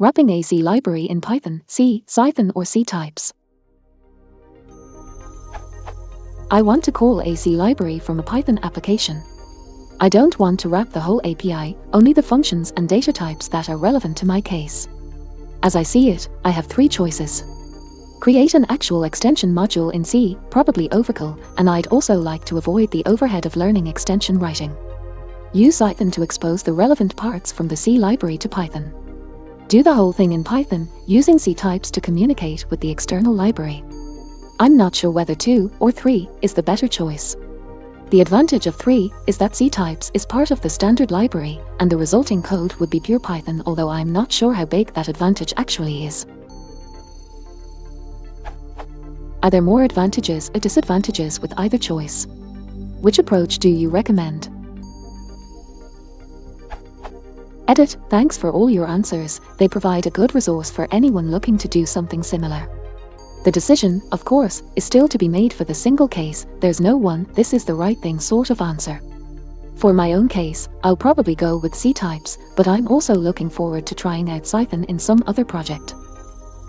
Wrapping a C library in Python, C, Cython or Ctypes. I want to call a C library from a Python application. I don't want to wrap the whole API, only the functions and data types that are relevant to my case. As I see it, I have three choices. Create an actual extension module in C, probably overkill, and I'd also like to avoid the overhead of learning extension writing. Use Cython to expose the relevant parts from the C library to Python. Do the whole thing in Python, using Ctypes to communicate with the external library. I'm not sure whether 2 or 3 is the better choice. The advantage of 3 is that Ctypes is part of the standard library, and the resulting code would be pure Python, although I'm not sure how big that advantage actually is. Are there more advantages or disadvantages with either choice? Which approach do you recommend? Edit, thanks for all your answers. They provide a good resource for anyone looking to do something similar. The decision, of course, is still to be made for the single case. There's no one, this is the right thing sort of answer. For my own case, I'll probably go with Ctypes, but I'm also looking forward to trying out Cython in some other project.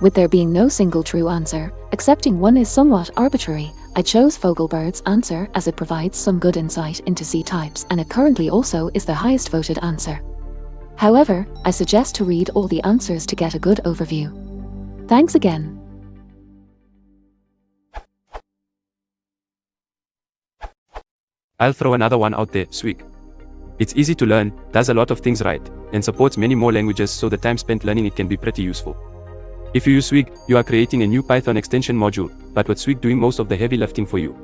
With there being no single true answer, accepting one is somewhat arbitrary. I chose Fogelberg's answer as it provides some good insight into Ctypes, and it currently also is the highest voted answer. However, I suggest to read all the answers to get a good overview. Thanks again. I'll throw another one out there, Swig. It's easy to learn, does a lot of things right, and supports many more languages, so the time spent learning it can be pretty useful. If you use Swig, you are creating a new Python extension module, but with Swig doing most of the heavy lifting for you.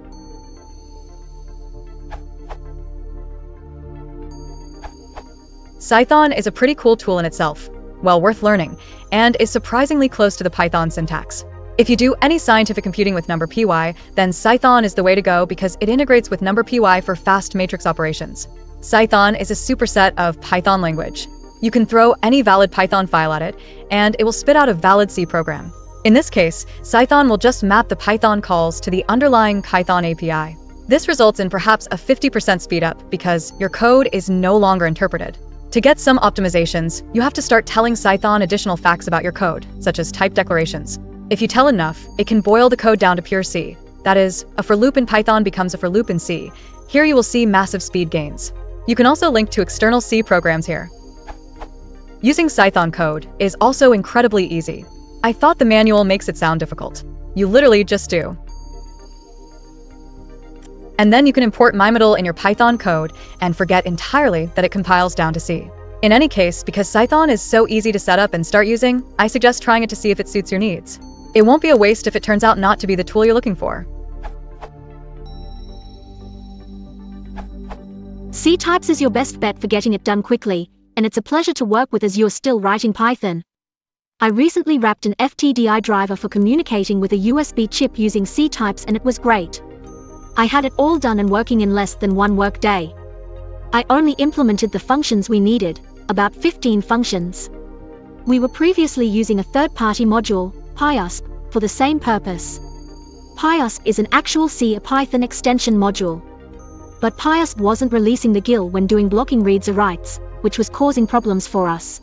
Cython is a pretty cool tool in itself, well worth learning, and is surprisingly close to the Python syntax. If you do any scientific computing with NumPy, then Cython is the way to go because it integrates with NumPy for fast matrix operations. Cython is a superset of Python language. You can throw any valid Python file at it, and it will spit out a valid C program. In this case, Cython will just map the Python calls to the underlying Python API. This results in perhaps a 50% speedup because your code is no longer interpreted. To get some optimizations, you have to start telling Cython additional facts about your code, such as type declarations. If you tell enough, it can boil the code down to pure C. That is, a for loop in Python becomes a for loop in C. Here you will see massive speed gains. You can also link to external C programs here. Using Cython code is also incredibly easy. I thought the manual makes it sound difficult. You literally just do. And then you can import mymodal in your Python code and forget entirely that it compiles down to C. In any case, because Cython is so easy to set up and start using, I suggest trying it to see if it suits your needs. It won't be a waste if it turns out not to be the tool you're looking for. Ctypes is your best bet for getting it done quickly, and it's a pleasure to work with as you're still writing Python. I recently wrapped an FTDI driver for communicating with a USB chip using Ctypes, and it was great. I had it all done and working in less than one work day. I only implemented the functions we needed, about 15 functions. We were previously using a third-party module, PyUsp, for the same purpose. PyUsp is an actual C a Python extension module. But PyUsp wasn't releasing the GIL when doing blocking reads or writes, which was causing problems for us.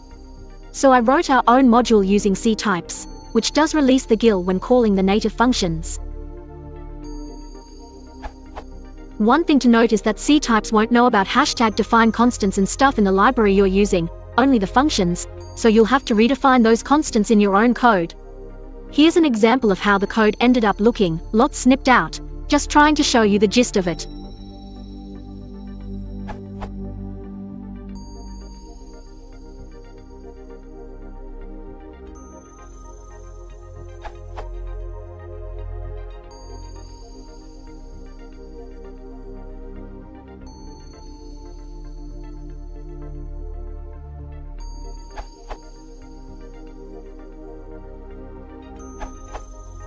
So I wrote our own module using Ctypes, which does release the GIL when calling the native functions. One thing to note is that Ctypes won't know about #define constants and stuff in the library you're using, only the functions, so you'll have to redefine those constants in your own code. Here's an example of how the code ended up looking, lots snipped out, just trying to show you the gist of it.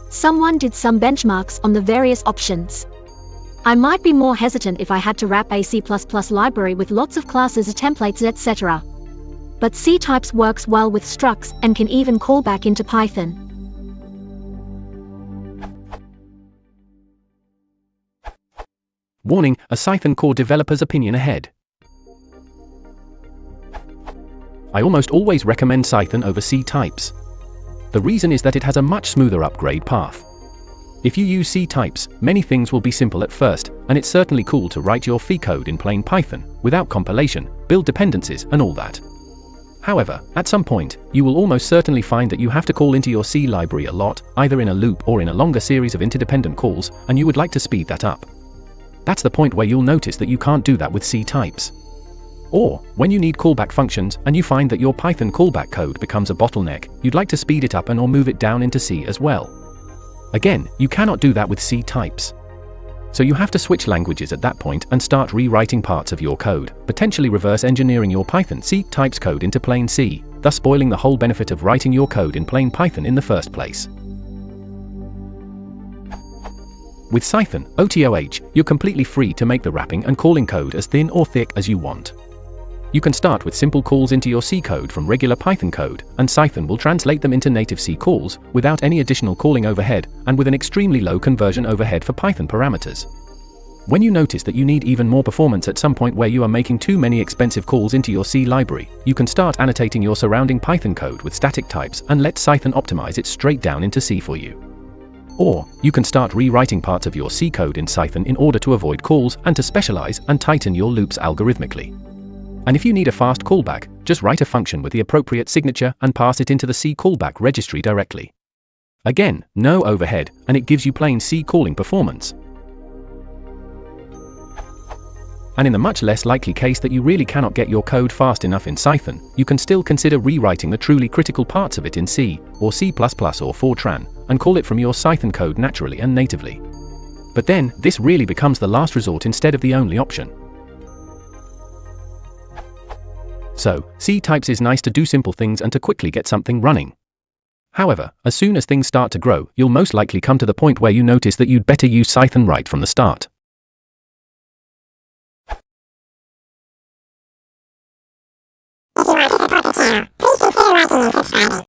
Someone did some benchmarks on the various options. I might be more hesitant if I had to wrap a C++ library with lots of classes, templates, etc. But Ctypes works well with structs and can even call back into Python. Warning, a Cython core developer's opinion ahead. I almost always recommend Cython over Ctypes. The reason is that it has a much smoother upgrade path. If you use Ctypes, many things will be simple at first, and it's certainly cool to write your phi code in plain Python, without compilation, build dependencies, and all that. However, at some point, you will almost certainly find that you have to call into your C library a lot, either in a loop or in a longer series of interdependent calls, and you would like to speed that up. That's the point where you'll notice that you can't do that with Ctypes. Or, when you need callback functions and you find that your Python callback code becomes a bottleneck, you'd like to speed it up and or move it down into C as well. Again, you cannot do that with Ctypes. So you have to switch languages at that point and start rewriting parts of your code, potentially reverse engineering your Python Ctypes code into plain C, thus spoiling the whole benefit of writing your code in plain Python in the first place. With Cython, OTOH, you're completely free to make the wrapping and calling code as thin or thick as you want. You can start with simple calls into your C code from regular Python code, and Cython will translate them into native C calls, without any additional calling overhead, and with an extremely low conversion overhead for Python parameters. When you notice that you need even more performance at some point where you are making too many expensive calls into your C library, you can start annotating your surrounding Python code with static types and let Cython optimize it straight down into C for you. Or, you can start rewriting parts of your C code in Cython in order to avoid calls and to specialize and tighten your loops algorithmically. And if you need a fast callback, just write a function with the appropriate signature and pass it into the C callback registry directly. Again, no overhead, and it gives you plain C calling performance. And in the much less likely case that you really cannot get your code fast enough in Cython, you can still consider rewriting the truly critical parts of it in C, or C++ or Fortran, and call it from your Cython code naturally and natively. But then, this really becomes the last resort instead of the only option. So, Ctypes is nice to do simple things and to quickly get something running. However, as soon as things start to grow, you'll most likely come to the point where you notice that you'd better use Cython right from the start. If you want to support the channel, please consider liking and subscribing.